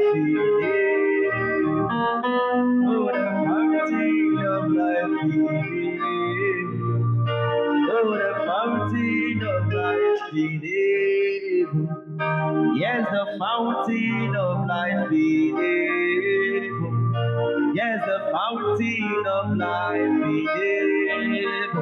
life in Him. Oh, the fountain of life in Him. Oh, the fountain of life in Him. Yes, the fountain of life in Him. Yes, the fountain of life in Him.